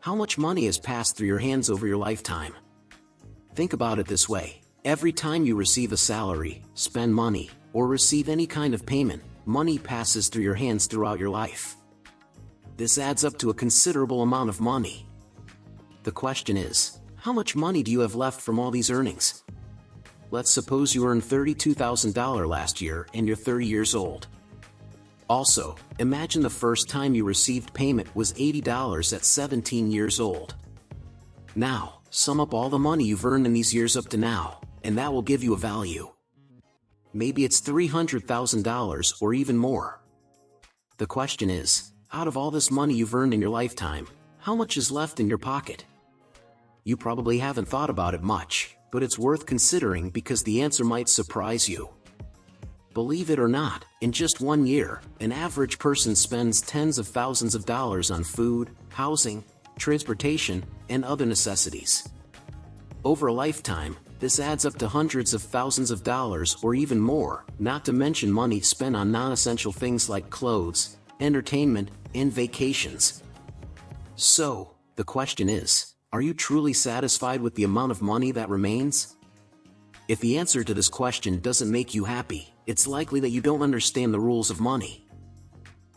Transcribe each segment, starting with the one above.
How much money has passed through your hands over your lifetime? Think about it this way. Every time you receive a salary, spend money, or receive any kind of payment, money passes through your hands throughout your life. This adds up to a considerable amount of money. The question is, how much money do you have left from all these earnings? Let's suppose you earned $32,000 last year and you're 30 years old. Also, imagine the first time you received payment was $80 at 17 years old. Now, sum up all the money you've earned in these years up to now, and that will give you a value. Maybe it's $300,000 or even more. The question is, out of all this money you've earned in your lifetime, how much is left in your pocket? You probably haven't thought about it much, but it's worth considering because the answer might surprise you. Believe it or not, in just 1 year, an average person spends tens of thousands of dollars on food, housing, transportation, and other necessities. Over a lifetime, this adds up to hundreds of thousands of dollars or even more, not to mention money spent on non-essential things like clothes, entertainment, and vacations. So, the question is, are you truly satisfied with the amount of money that remains? If the answer to this question doesn't make you happy, it's likely that you don't understand the rules of money.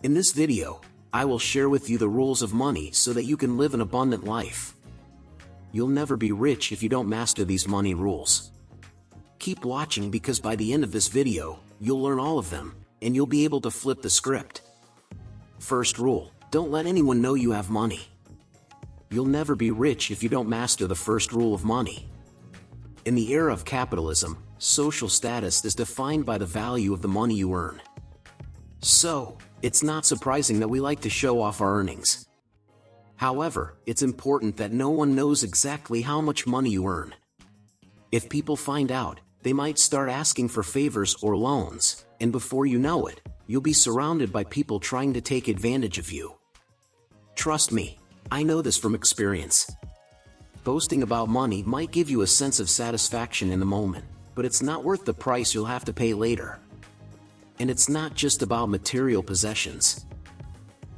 In this video, I will share with you the rules of money so that you can live an abundant life. You'll never be rich if you don't master these money rules. Keep watching because by the end of this video, you'll learn all of them, and you'll be able to flip the script. First rule, don't let anyone know you have money. You'll never be rich if you don't master the first rule of money. In the era of capitalism, social status is defined by the value of the money you earn. So, it's not surprising that we like to show off our earnings. However, it's important that no one knows exactly how much money you earn. If people find out, they might start asking for favors or loans, and before you know it, you'll be surrounded by people trying to take advantage of you. Trust me, I know this from experience. Boasting about money might give you a sense of satisfaction in the moment, but it's not worth the price you'll have to pay later. And it's not just about material possessions.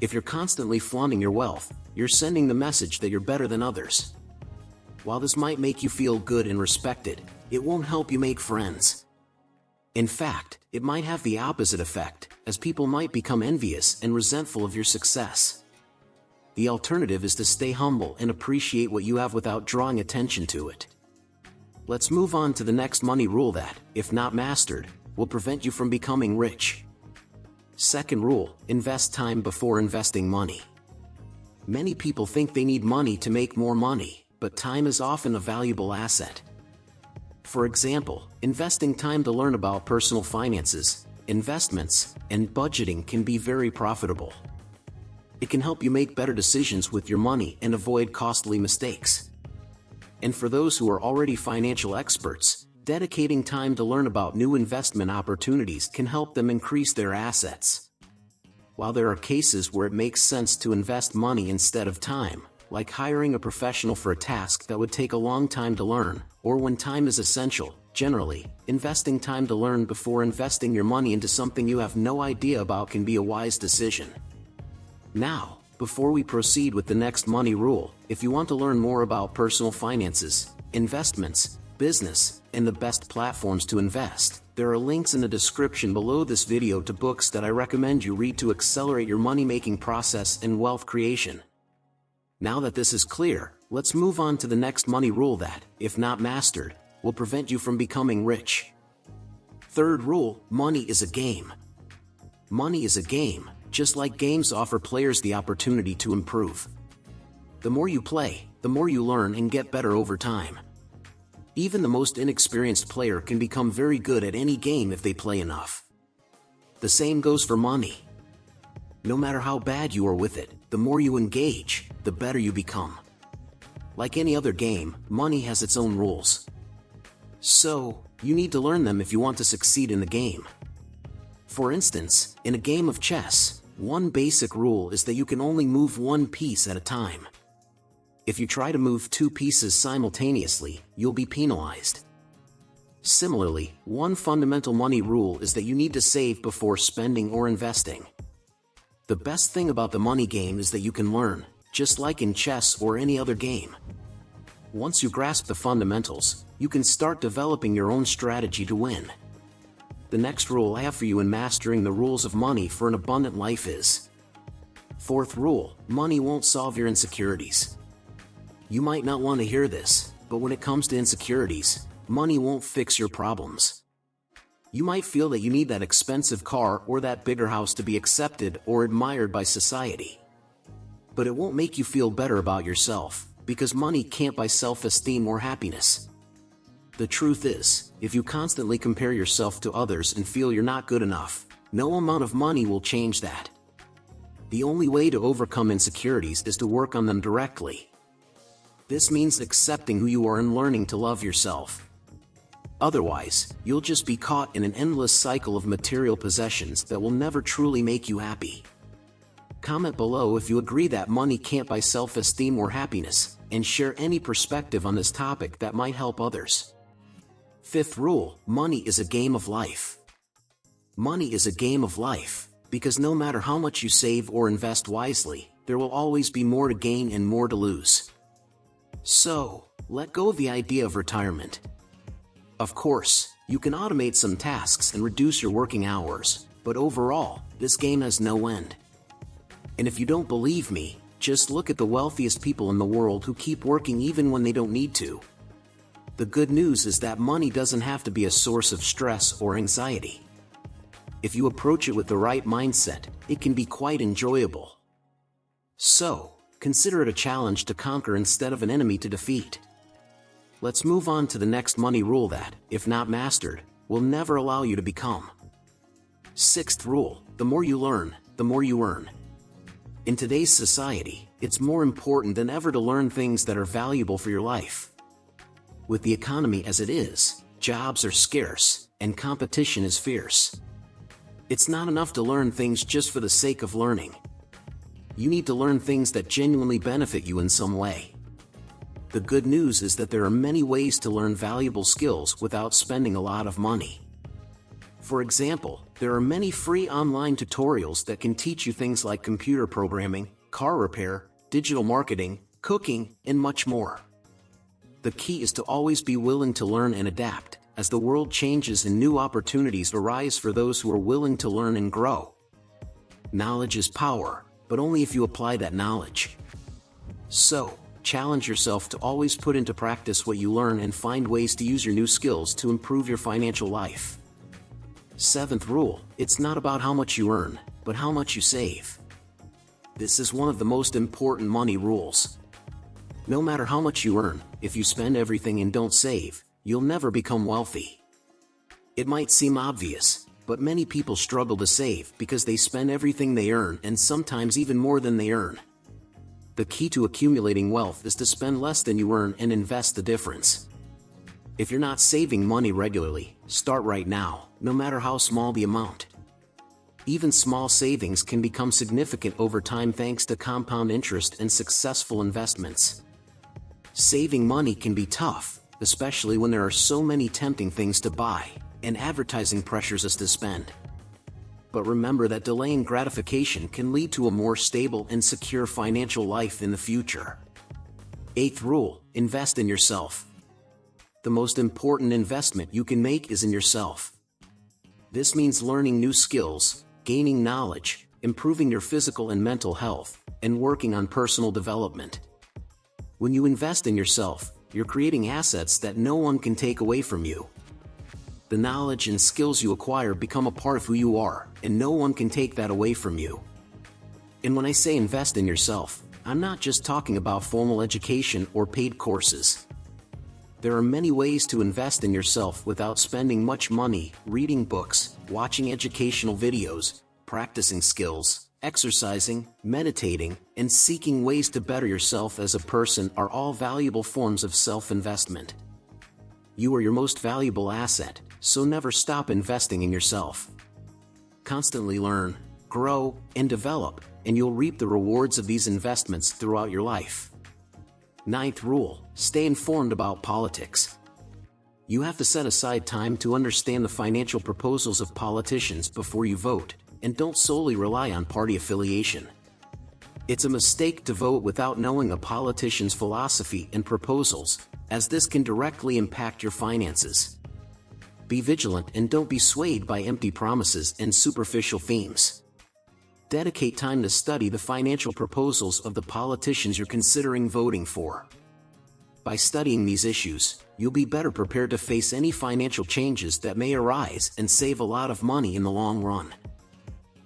If you're constantly flaunting your wealth, you're sending the message that you're better than others. While this might make you feel good and respected, it won't help you make friends. In fact, it might have the opposite effect, as people might become envious and resentful of your success. The alternative is to stay humble and appreciate what you have without drawing attention to it. Let's move on to the next money rule that, if not mastered, will prevent you from becoming rich. Second rule, invest time before investing money. Many people think they need money to make more money, but time is often a valuable asset. For example, investing time to learn about personal finances, investments, and budgeting can be very profitable. It can help you make better decisions with your money and avoid costly mistakes. And for those who are already financial experts, dedicating time to learn about new investment opportunities can help them increase their assets. While there are cases where it makes sense to invest money instead of time, like hiring a professional for a task that would take a long time to learn, or when time is essential, generally, investing time to learn before investing your money into something you have no idea about can be a wise decision. Now, before we proceed with the next money rule, if you want to learn more about personal finances, investments, business, and the best platforms to invest, there are links in the description below this video to books that I recommend you read to accelerate your money-making process and wealth creation. Now that this is clear, let's move on to the next money rule that, if not mastered, will prevent you from becoming rich. Third rule, money is a game. Money is a game, just like games offer players the opportunity to improve. The more you play, the more you learn and get better over time. Even the most inexperienced player can become very good at any game if they play enough. The same goes for money. No matter how bad you are with it, the more you engage, the better you become. Like any other game, money has its own rules. So, you need to learn them if you want to succeed in the game. For instance, in a game of chess, one basic rule is that you can only move one piece at a time. If you try to move two pieces simultaneously, you'll be penalized. Similarly, one fundamental money rule is that you need to save before spending or investing. The best thing about the money game is that you can learn, just like in chess or any other game. Once you grasp the fundamentals, you can start developing your own strategy to win. The next rule I have for you in mastering the rules of money for an abundant life is: fourth rule, money won't solve your insecurities. You might not want to hear this, but when it comes to insecurities, money won't fix your problems. You might feel that you need that expensive car or that bigger house to be accepted or admired by society. But it won't make you feel better about yourself, because money can't buy self-esteem or happiness. The truth is, if you constantly compare yourself to others and feel you're not good enough, no amount of money will change that. The only way to overcome insecurities is to work on them directly. This means accepting who you are and learning to love yourself. Otherwise, you'll just be caught in an endless cycle of material possessions that will never truly make you happy. Comment below if you agree that money can't buy self-esteem or happiness, and share any perspective on this topic that might help others. Fifth rule, money is a game of life. Money is a game of life, because no matter how much you save or invest wisely, there will always be more to gain and more to lose. So, let go of the idea of retirement. Of course, you can automate some tasks and reduce your working hours, but overall, this game has no end. And if you don't believe me, just look at the wealthiest people in the world who keep working even when they don't need to. The good news is that money doesn't have to be a source of stress or anxiety. If you approach it with the right mindset, it can be quite enjoyable. So, consider it a challenge to conquer instead of an enemy to defeat. Let's move on to the next money rule that, if not mastered, will never allow you to become. Sixth rule, the more you learn, the more you earn. In today's society, it's more important than ever to learn things that are valuable for your life. With the economy as it is, jobs are scarce, and competition is fierce. It's not enough to learn things just for the sake of learning. You need to learn things that genuinely benefit you in some way. The good news is that there are many ways to learn valuable skills without spending a lot of money. For example, there are many free online tutorials that can teach you things like computer programming, car repair, digital marketing, cooking, and much more. The key is to always be willing to learn and adapt, as the world changes and new opportunities arise for those who are willing to learn and grow. Knowledge is power, but only if you apply that knowledge. So, challenge yourself to always put into practice what you learn and find ways to use your new skills to improve your financial life. Seventh rule, it's not about how much you earn, but how much you save. This is one of the most important money rules. No matter how much you earn, if you spend everything and don't save, you'll never become wealthy. It might seem obvious, but many people struggle to save because they spend everything they earn and sometimes even more than they earn. The key to accumulating wealth is to spend less than you earn and invest the difference. If you're not saving money regularly, start right now, no matter how small the amount. Even small savings can become significant over time thanks to compound interest and successful investments. Saving money can be tough, especially when there are so many tempting things to buy, and advertising pressures us to spend. But remember that delaying gratification can lead to a more stable and secure financial life in the future. Eighth rule, invest in yourself. The most important investment you can make is in yourself. This means learning new skills, gaining knowledge, improving your physical and mental health, and working on personal development. When you invest in yourself, you're creating assets that no one can take away from you. The knowledge and skills you acquire become a part of who you are, and no one can take that away from you. And when I say invest in yourself, I'm not just talking about formal education or paid courses. There are many ways to invest in yourself without spending much money. Reading books, watching educational videos, practicing skills, exercising, meditating, and seeking ways to better yourself as a person are all valuable forms of self-investment. You are your most valuable asset, so never stop investing in yourself. Constantly learn, grow, and develop, and you'll reap the rewards of these investments throughout your life. Ninth rule, stay informed about politics. You have to set aside time to understand the financial proposals of politicians before you vote, and don't solely rely on party affiliation. It's a mistake to vote without knowing a politician's philosophy and proposals, as this can directly impact your finances. Be vigilant and don't be swayed by empty promises and superficial themes. Dedicate time to study the financial proposals of the politicians you're considering voting for. By studying these issues, you'll be better prepared to face any financial changes that may arise and save a lot of money in the long run.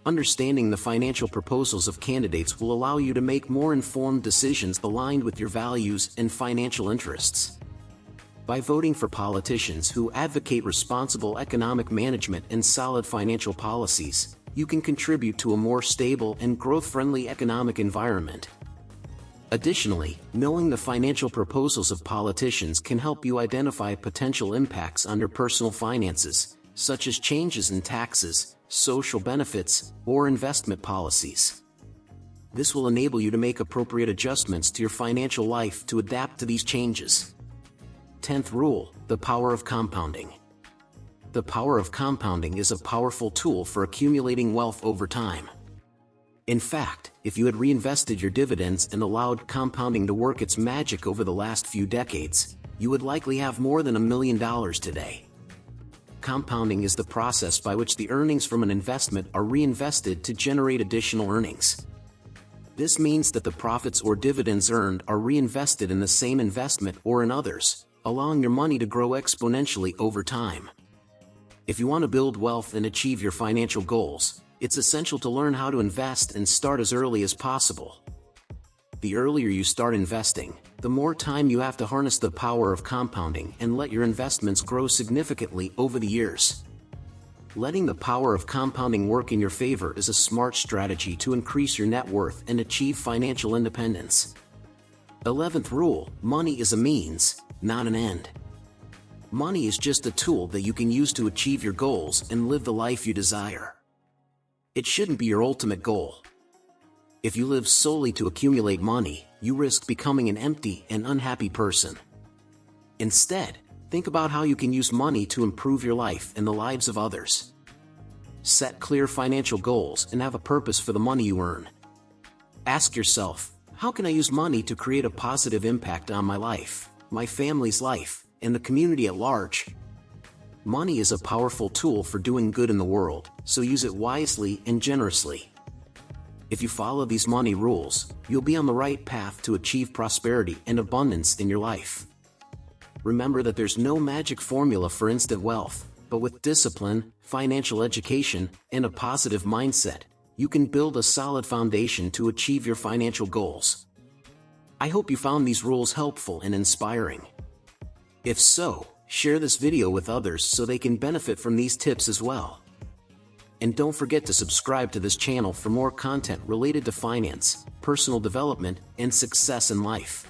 Understanding the financial proposals of candidates will allow you to make more informed decisions aligned with your values and financial interests. By voting for politicians who advocate responsible economic management and solid financial policies, you can contribute to a more stable and growth-friendly economic environment. Additionally, knowing the financial proposals of politicians can help you identify potential impacts on your personal finances, such as changes in taxes, social benefits, or investment policies. This will enable you to make appropriate adjustments to your financial life to adapt to these changes. 10th rule, the power of compounding. The power of compounding is a powerful tool for accumulating wealth over time. In fact, if you had reinvested your dividends and allowed compounding to work its magic over the last few decades, you would likely have more than $1 million today. Compounding is the process by which the earnings from an investment are reinvested to generate additional earnings. This means that the profits or dividends earned are reinvested in the same investment or in others, allowing your money to grow exponentially over time. If you want to build wealth and achieve your financial goals, it's essential to learn how to invest and start as early as possible. The earlier you start investing, the more time you have to harness the power of compounding and let your investments grow significantly over the years. Letting the power of compounding work in your favor is a smart strategy to increase your net worth and achieve financial independence. 11th rule, money is a means, not an end. Money is just a tool that you can use to achieve your goals and live the life you desire. It shouldn't be your ultimate goal. If you live solely to accumulate money, you risk becoming an empty and unhappy person. Instead, think about how you can use money to improve your life and the lives of others. Set clear financial goals and have a purpose for the money you earn. Ask yourself, how can I use money to create a positive impact on my life, my family's life, and the community at large? Money is a powerful tool for doing good in the world, so use it wisely and generously. If you follow these money rules, you'll be on the right path to achieve prosperity and abundance in your life. Remember that there's no magic formula for instant wealth, but with discipline, financial education, and a positive mindset, you can build a solid foundation to achieve your financial goals. I hope you found these rules helpful and inspiring. If so, share this video with others so they can benefit from these tips as well. And don't forget to subscribe to this channel for more content related to finance, personal development, and success in life.